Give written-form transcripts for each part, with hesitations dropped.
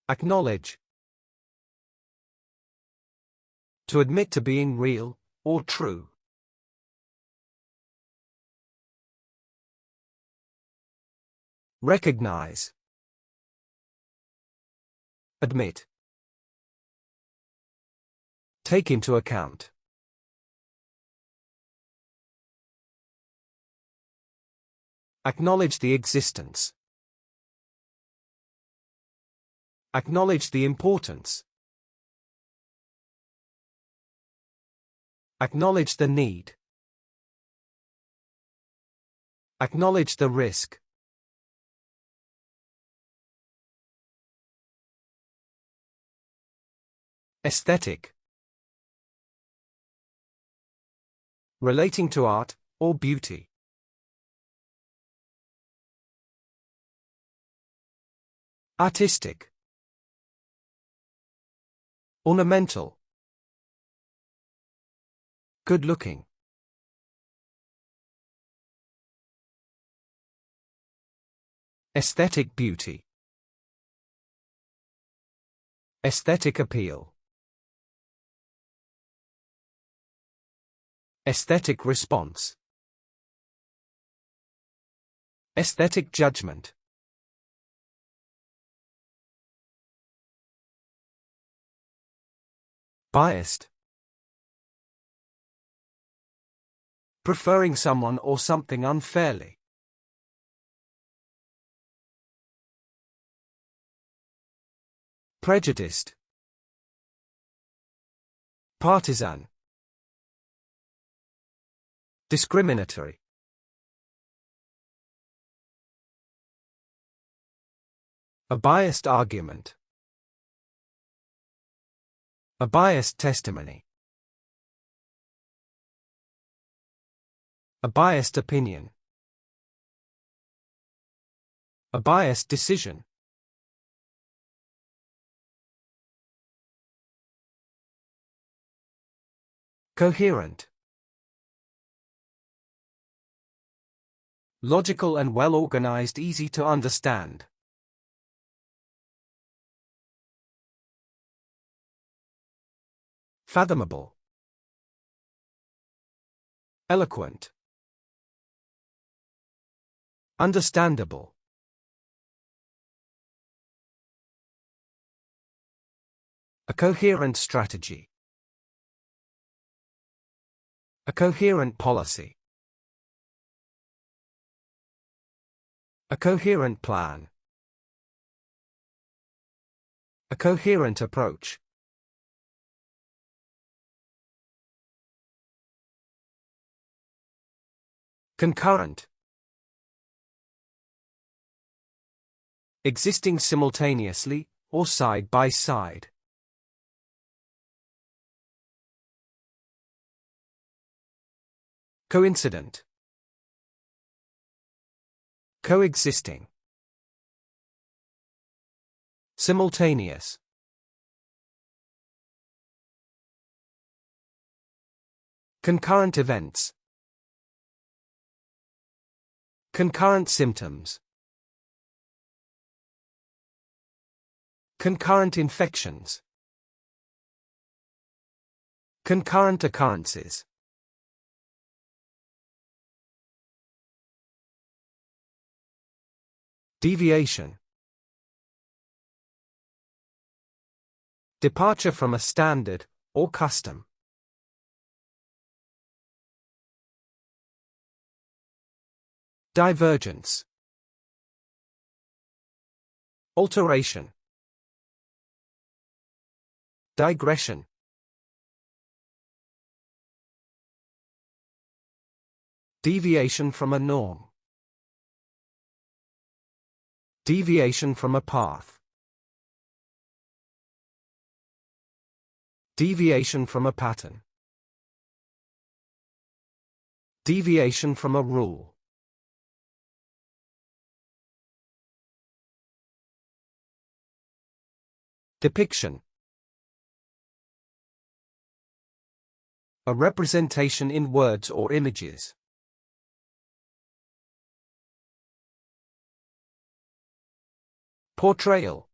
Acknowledge. To admit to being real, or true. Recognize. Admit. Take into account. Acknowledge the existence. Acknowledge the importance. Acknowledge the need. Acknowledge the risk. Aesthetic. Relating to art, or beauty. Artistic. Ornamental. Good-looking. Aesthetic beauty. Aesthetic appeal. Aesthetic response. Aesthetic judgment. Biased. Preferring someone or something unfairly. Prejudiced. Partisan. Discriminatory. A biased argument. A biased testimony. A biased opinion. A biased decision. Coherent. Logical and well-organized, easy to understand. Fathomable. Eloquent. Understandable. A coherent strategy. A coherent policy. A coherent plan. A coherent approach. Concurrent. Existing simultaneously, or side by side. Coincident. Coexisting. Simultaneous. Concurrent events. Concurrent symptoms. Concurrent infections. Concurrent occurrences. Deviation. Departure from a standard, or custom. Divergence. Alteration. Digression. Deviation from a norm. Deviation from a path. Deviation from a pattern. Deviation from a rule. Depiction. A representation in words or images. Portrayal.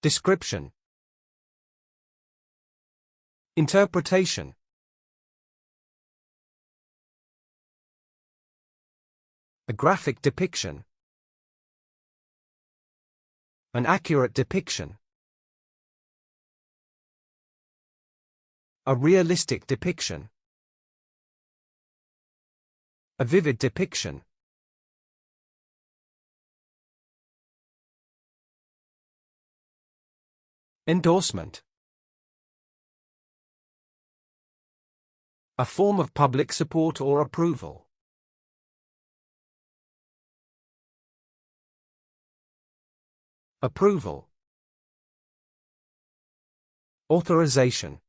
Description. Interpretation. A graphic depiction. An accurate depiction. A realistic depiction. A vivid depiction. Endorsement. A form of public support or approval. Approval. Authorization.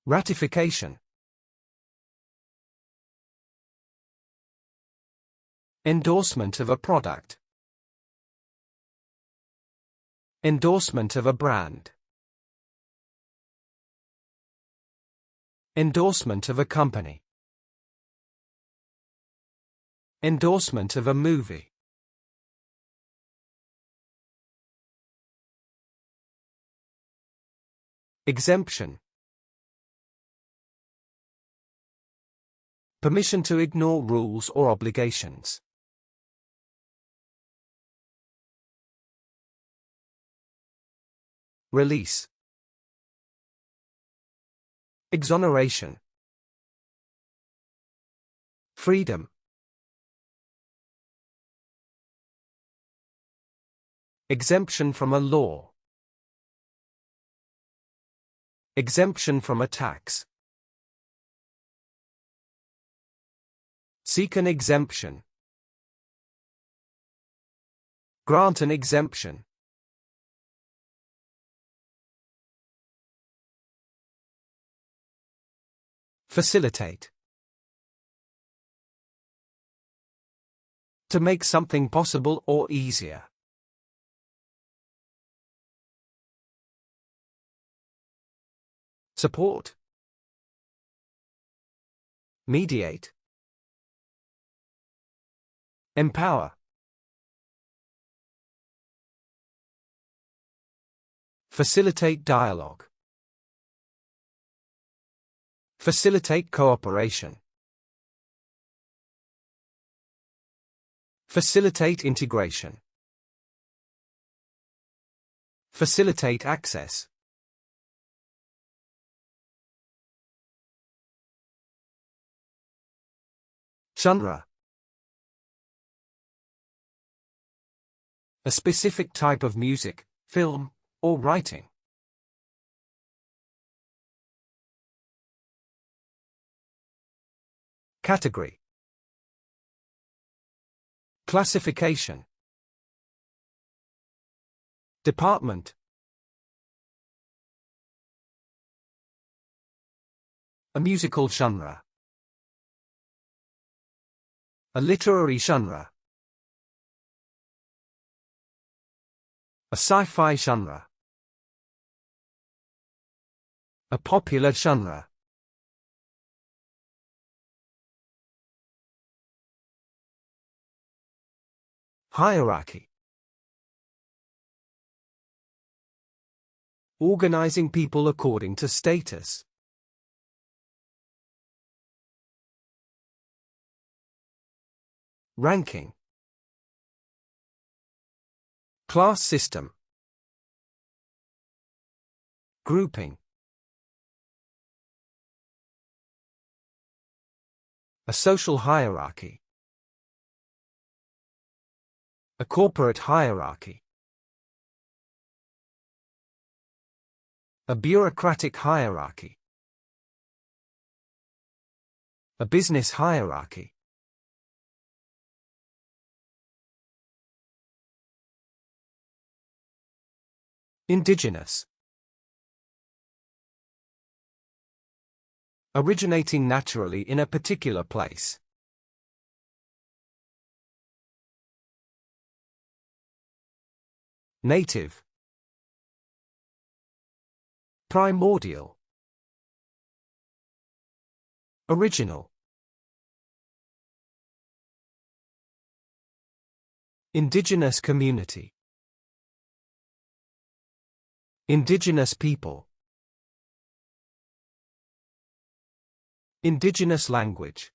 Ratification. Endorsement of a product. Endorsement of a brand. Endorsement of a company. Endorsement of a movie. Exemption. Permission to ignore rules or obligations. Release. Exoneration. Freedom. Exemption from a law. Exemption from a tax. Seek an exemption. Grant an exemption. Facilitate. To make something possible or easier. Support. Mediate. Empower. Facilitate dialogue. Facilitate cooperation. Facilitate integration. Facilitate access. Genre. A specific type of music, film, or writing. Category. Classification. Department. A musical genre. A literary genre. A sci-fi genre. A popular genre. Hierarchy. Organizing people according to status. Ranking. Class system. Grouping. A social hierarchy. A corporate hierarchy. A bureaucratic hierarchy. A business hierarchy. Indigenous. Originating naturally in a particular place. Native. Primordial. Original. Indigenous community. Indigenous people. Indigenous language.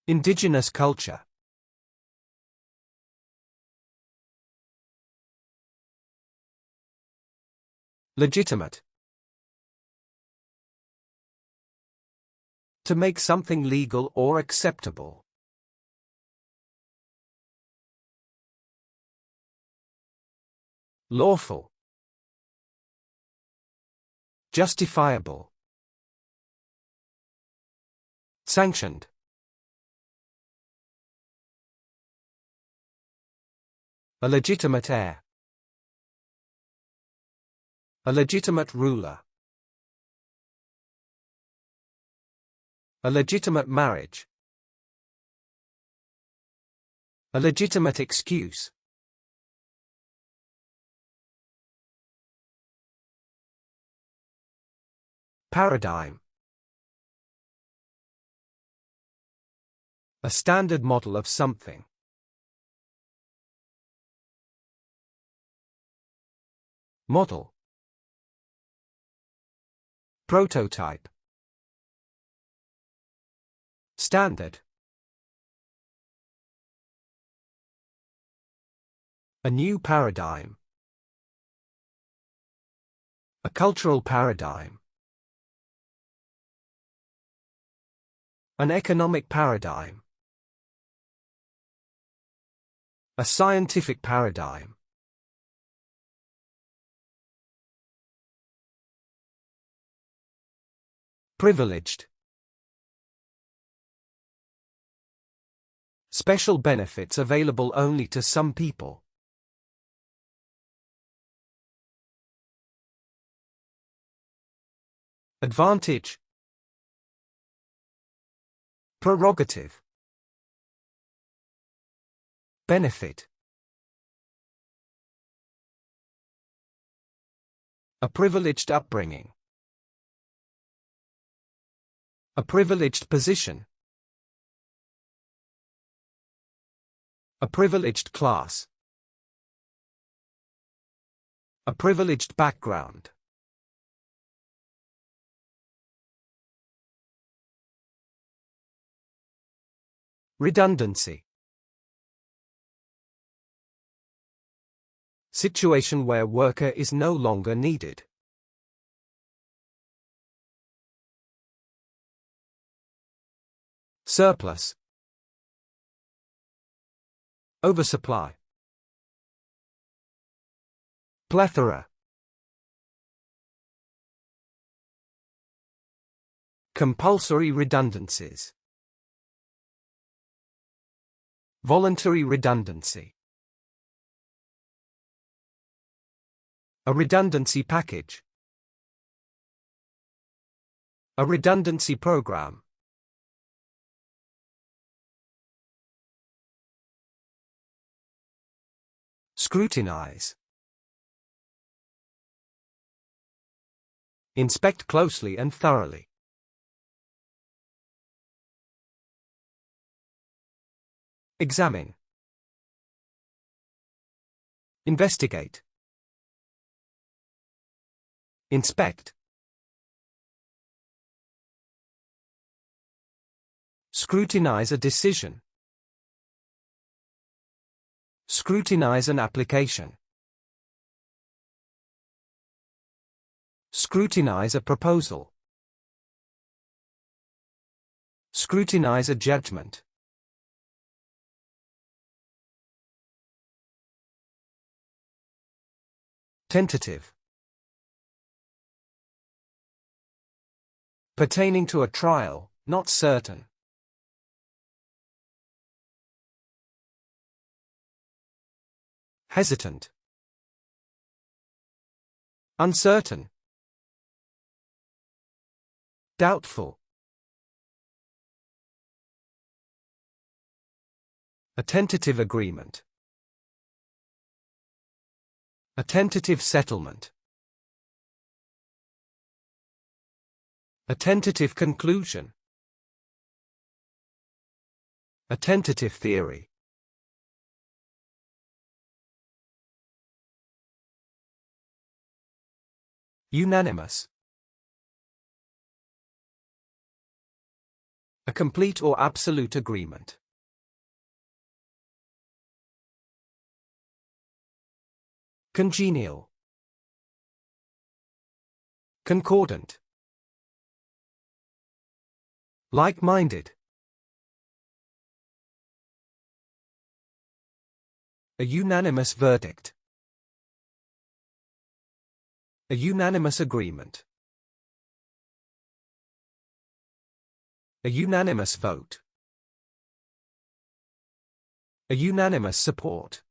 Indigenous culture. Legitimate. To make something legal or acceptable. Lawful. Justifiable. Sanctioned. A legitimate heir. A legitimate ruler. A legitimate marriage. A legitimate excuse. Paradigm. A standard model of something. Model. Prototype. Standard. A new paradigm. A cultural paradigm. An economic paradigm. A scientific paradigm. Privileged. Special benefits available only to some people. Advantage. Prerogative. Benefit. A privileged upbringing. A privileged position. A privileged class. A privileged background. Redundancy. Situation where worker is no longer needed. Surplus. Oversupply. Plethora. Compulsory redundancies. Voluntary redundancy. A redundancy package. A redundancy program. Scrutinize. Inspect closely and thoroughly. Examine. Investigate. Inspect. Scrutinize a decision. Scrutinize an application. Scrutinize a proposal. Scrutinize a judgment. Tentative. Pertaining to a trial, not certain. Hesitant. Uncertain. Doubtful. A tentative agreement. A tentative settlement. A tentative conclusion. A tentative theory. Unanimous. A complete or absolute agreement. Congenial. Concordant. Like-minded. A unanimous verdict. A unanimous agreement. A unanimous vote. A unanimous support.